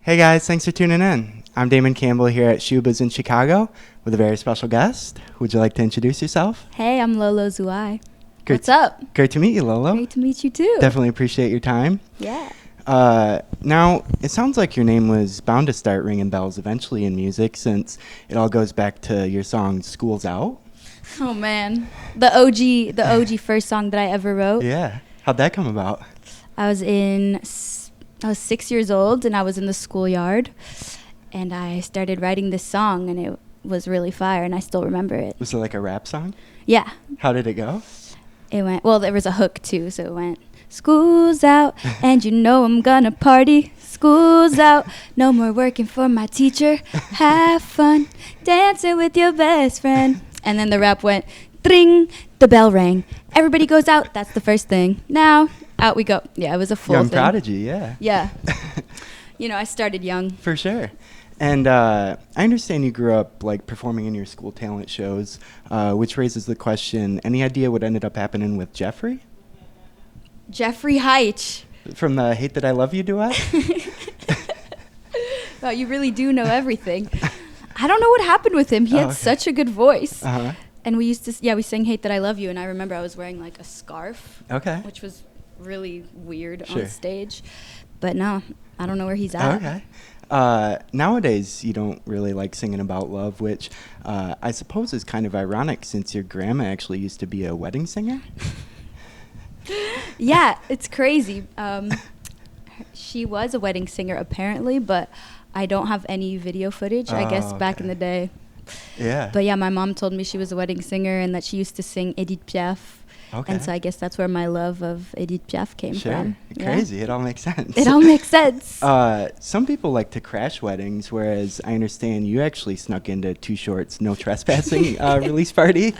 Hey guys, thanks for tuning in. I'm Damon Campbell here at Schubas in Chicago with a very special guest. Would you like to introduce yourself? Hey, I'm Lolo Zouai. Great What's up? Great to meet you, Lolo. Great to meet you too. Definitely appreciate your time. Yeah. Now, it sounds like your name was bound to start ringing bells eventually in music since it all goes back to your song School's Out. Oh man, the OG first song that I ever wrote. Yeah. How'd that come about? I was 6 years old and I was in the schoolyard and I started writing this song and it was really fire and I still remember it. Was it like a rap song? Yeah. How did it go? It went, well, there was a hook too, so it went, school's out and you know I'm gonna party. School's out, no more working for my teacher. Have fun dancing with your best friend. And then the rap went, dring, the bell rang. Everybody goes out, that's the first thing. Now, out we go. Yeah, it was a full Young thing. prodigy, yeah. Yeah. You know, I started young. For sure. And I understand you grew up like performing in your school talent shows, which raises the question, any idea what ended up happening with Jeffrey? Jeffrey Heitch. From the Hate That I Love You duet? Wow, you really do know everything. I don't know what happened with him. He had such a good voice. Uh-huh. And we used to, we sang Hate That I Love You. And I remember I was wearing like a scarf. Okay. Which was really weird Sure. on stage. But no, I don't know where he's at. Okay. Nowadays, you don't really like singing about love, which I suppose is kind of ironic since your grandma actually used to be a wedding singer. Yeah, it's crazy. She was a wedding singer apparently, but I don't have any video footage, I guess, back in the day. Yeah. But yeah, my mom told me she was a wedding singer and that she used to sing Edith Piaf. Okay. And so I guess that's where my love of Edith Piaf came from. Crazy. It all makes sense. It all makes sense. Some people like to crash weddings, whereas I understand you actually snuck into Too Short's No Trespassing release party.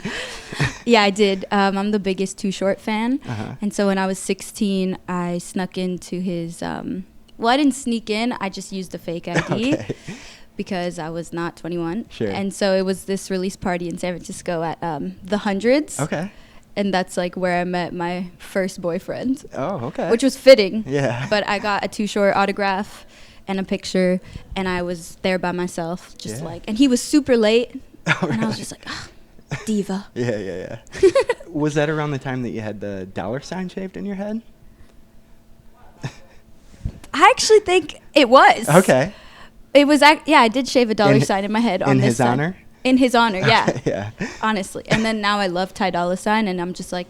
Yeah, I did. I'm the biggest Too Short fan. Uh-huh. And so when I was 16, I snuck into his... well, I didn't sneak in. I just used a fake ID. Okay. Because I was not 21. Sure. And so it was this release party in San Francisco at the Hundreds. Okay. And that's like where I met my first boyfriend. Oh, okay. Which was fitting. Yeah. But I got a Too Short autograph and a picture, and I was there by myself, just and he was super late. Oh, and really? I was just like, diva. Yeah. Was that around the time that you had the $ shaved in your head? I actually think it was. Okay. It was, I did shave a $ in my head on in this his side. honor? In his honor, yeah. Okay, yeah. Honestly. And then now I love Ty Dolla $ign, and I'm just like,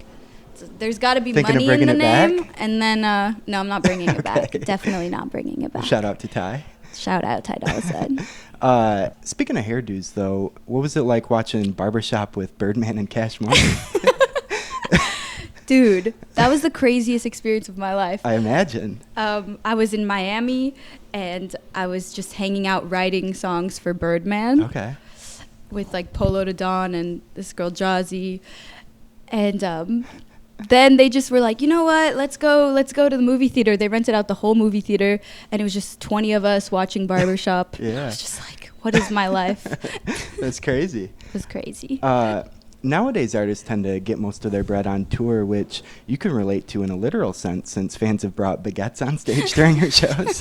there's got to be Thinking of money in the bringing it name. back? And then, no, I'm not bringing it back. Okay. Definitely not bringing it back. Shout out to Ty. Shout out Ty Dolla $ign. Speaking of hairdos, though, what was it like watching Barbershop with Birdman and Cash Money? Dude, that was the craziest experience of my life. I imagine. I was in Miami, and I was just hanging out writing songs for Birdman. Okay. With like Polo to Dawn and this girl Jazzy. And then they just were like, you know what, let's go to the movie theater. They rented out the whole movie theater, and it was just 20 of us watching Barbershop. Yeah. I was just like, what is my life? That's crazy. It was crazy. Nowadays, artists tend to get most of their bread on tour, which you can relate to in a literal sense since fans have brought baguettes on stage during your shows.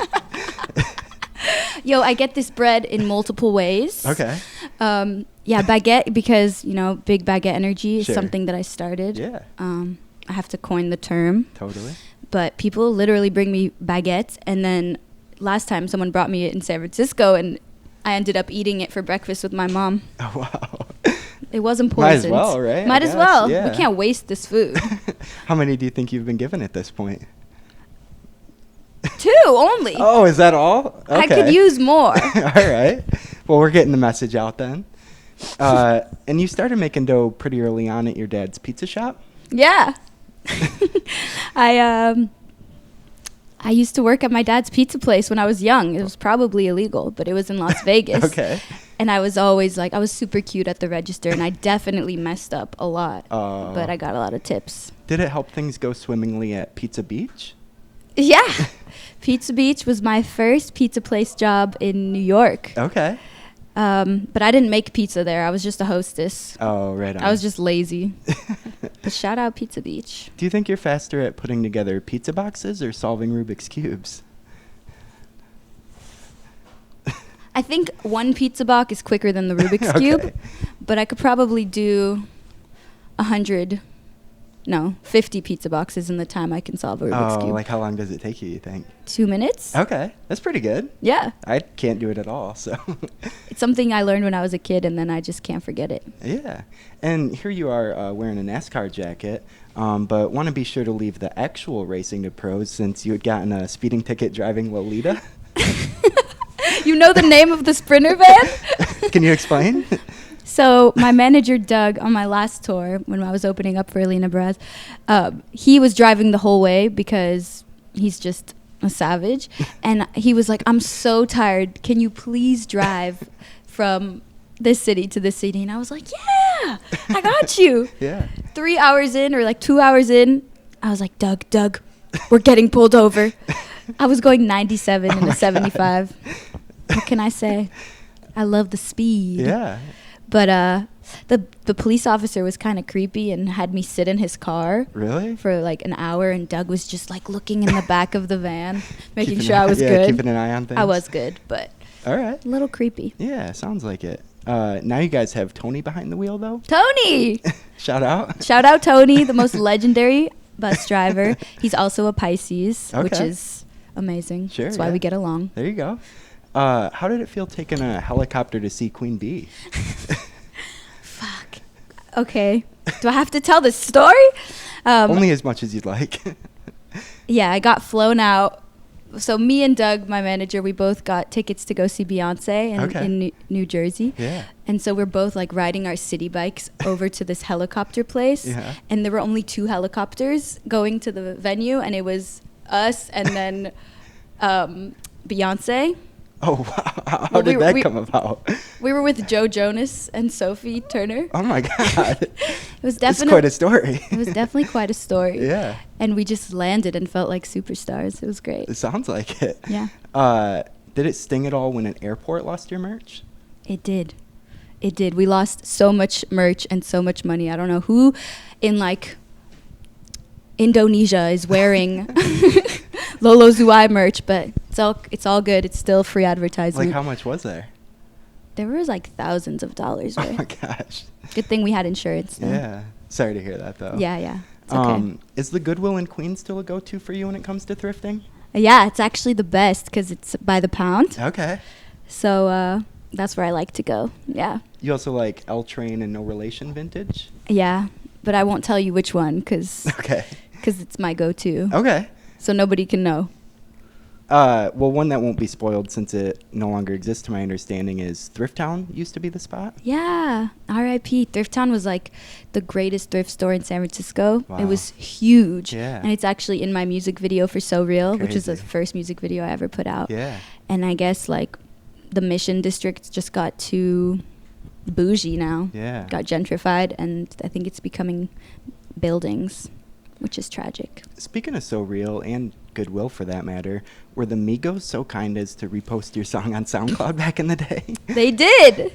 Yo, I get this bread in multiple ways. Okay. Yeah, baguette, because, big baguette energy is Sure. something that I started. Yeah. I have to coin the term. Totally. But people literally bring me baguettes, and then last time someone brought me it in San Francisco, and I ended up eating it for breakfast with my mom. Oh, wow. It wasn't Might poisoned. as well, right? Might I as guess, well. yeah. We can't waste this food. How many do you think you've been given at this point? 2 only. Oh, is that all? Okay. I could use more. All right. Well, we're getting the message out then. And you started making dough pretty early on at your dad's pizza shop? Yeah. I used to work at my dad's pizza place when I was young. It was probably illegal, but it was in Las Vegas. Okay. And I was always like, I was super cute at the register, and I definitely messed up a lot. But I got a lot of tips. Did it help things go swimmingly at Pizza Beach? Yeah. Pizza Beach was my first pizza place job in New York. Okay. But I didn't make pizza there. I was just a hostess. Oh, right on. I was just lazy. But shout out Pizza Beach. Do you think you're faster at putting together pizza boxes or solving Rubik's Cubes? I think one pizza box is quicker than the Rubik's Cube, but I could probably do 50 pizza boxes in the time I can solve a Rubik's Cube. Like how long does it take you think? 2 minutes. Okay, that's pretty good. Yeah. I can't do it at all, so. It's something I learned when I was a kid, and then I just can't forget it. Yeah. And here you are wearing a NASCAR jacket, but want to be sure to leave the actual racing to pros since you had gotten a speeding ticket driving Lolita. You know the name of the Sprinter van? Can you explain? So my manager, Doug, on my last tour, when I was opening up for Alina Baraz, he was driving the whole way because he's just a savage. And he was like, I'm so tired. Can you please drive from this city to this city? And I was like, yeah, I got you. Yeah. 3 hours in or like 2 hours in, I was like, Doug, we're getting pulled over. I was going 97 in a 75. What can I say? I love the speed. Yeah. But the police officer was kind of creepy and had me sit in his car. Really? For like an hour, and Doug was just like looking in the back of the van, making sure I was good. Keeping an eye on things. I was good, but all right. A little creepy. Yeah, sounds like it. Now you guys have Tony behind the wheel, though? Tony! Shout out. Shout out Tony, the most legendary bus driver. He's also a Pisces, which is amazing. Sure. That's why we get along. There you go. How did it feel taking a helicopter to see Queen Bee? Fuck. Okay. Do I have to tell the story? Only as much as you'd like. Yeah, I got flown out. So me and Doug, my manager, we both got tickets to go see Beyonce in New Jersey. Yeah. And so we're both like riding our city bikes over to this helicopter place. Yeah. And there were only 2 helicopters going to the venue, and it was us and then Beyonce. Oh, wow. How did that come about? We were with Joe Jonas and Sophie Turner. Oh, my God. It was definitely quite a story. It was definitely quite a story. Yeah. And we just landed and felt like superstars. It was great. It sounds like it. Yeah. Did it sting at all when an airport lost your merch? It did. It did. We lost so much merch and so much money. I don't know who in like Indonesia is wearing Lolo Zouai merch, but it's all good. It's still free advertising. Like how much was there? There was like thousands of dollars. Right? Oh my gosh. Good thing we had insurance. Though. Yeah. Sorry to hear that though. Yeah. It's okay. Is the Goodwill in Queens still a go-to for you when it comes to thrifting? Yeah, it's actually the best because it's by the pound. Okay. So that's where I like to go. Yeah. You also like L Train and No Relation vintage? Yeah, but I won't tell you which one because it's my go-to. Okay. So nobody can know. Well, one that won't be spoiled since it no longer exists, to my understanding, is Thrift Town used to be the spot. Yeah, R.I.P. Thrift Town was like the greatest thrift store in San Francisco. Wow. It was huge. Yeah. And it's actually in my music video for So Real, which is the Crazy. first music video I ever put out. Yeah. And I guess like the Mission District just got too bougie now. Yeah. Got gentrified, and I think it's becoming buildings, which is tragic. Speaking of So Real and Goodwill for that matter, were the Migos so kind as to repost your song on SoundCloud back in the day? They did,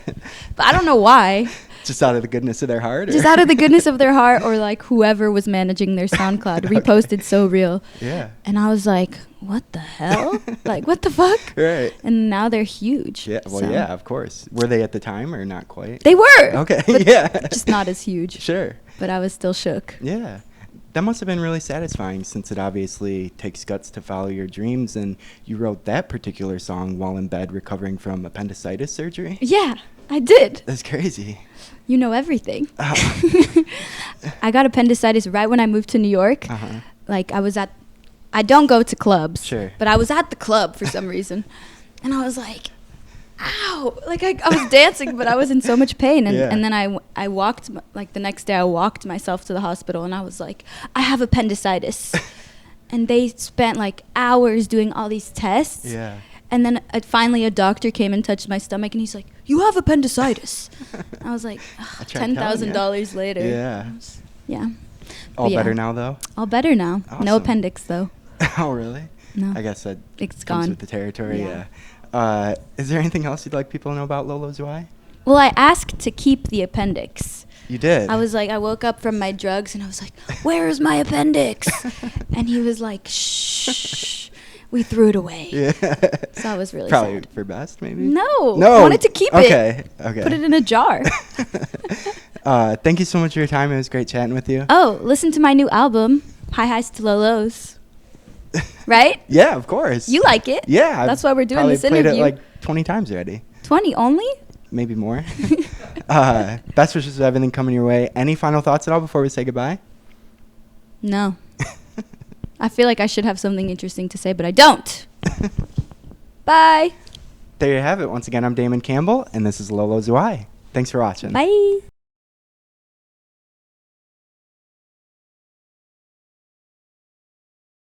but I don't know why. Just out of the goodness of their heart? Just out of the goodness of their heart, or like whoever was managing their SoundCloud reposted So Real. Yeah. And I was like, what the hell? Like, what the fuck? Right. And now they're huge. Yeah. Well, yeah, of course. Were they at the time or not quite? They were. Okay. But yeah. just not as huge. Sure. But I was still shook. Yeah. That must have been really satisfying since it obviously takes guts to follow your dreams, and you wrote that particular song while in bed recovering from appendicitis surgery? Yeah, I did. That's crazy. You know everything. I got appendicitis right when I moved to New York. Uh-huh. Like I don't go to clubs. Sure. But I was at the club for some reason. And I was like, ow. Like I was dancing, but I was in so much pain. And then I walked, like the next day I walked myself to the hospital, and I was like, I have appendicitis. And they spent like hours doing all these tests. Yeah. And then finally a doctor came and touched my stomach, and he's like, you have appendicitis. I was like, $10,000 later. Yeah. Yeah. All better now, though? All better now. Awesome. No appendix, though. Oh, really? No. I guess that It's comes gone. with the territory, yeah. Is there anything else you'd like people to know about Lolo Zouai? Well, I asked to keep the appendix. You did? I was like, I woke up from my drugs, and I was like, where is my appendix? And he was like, shh. We threw it away. Yeah. So I was really Probably sad. for best, maybe. No. No. I wanted to keep it. Okay. Put it in a jar. Thank you so much for your time. It was great chatting with you. Oh, listen to my new album, High Highs to Low Lows. Right? Yeah, of course. You like it. Yeah. That's why we're doing probably this played interview. it like 20 times already. 20 only? Maybe more. Best wishes of everything coming your way. Any final thoughts at all before we say goodbye? No. I feel like I should have something interesting to say, but I don't. Bye. There you have it. Once again, I'm Damon Campbell, and this is Lolo Zouai. Thanks for watching. Bye.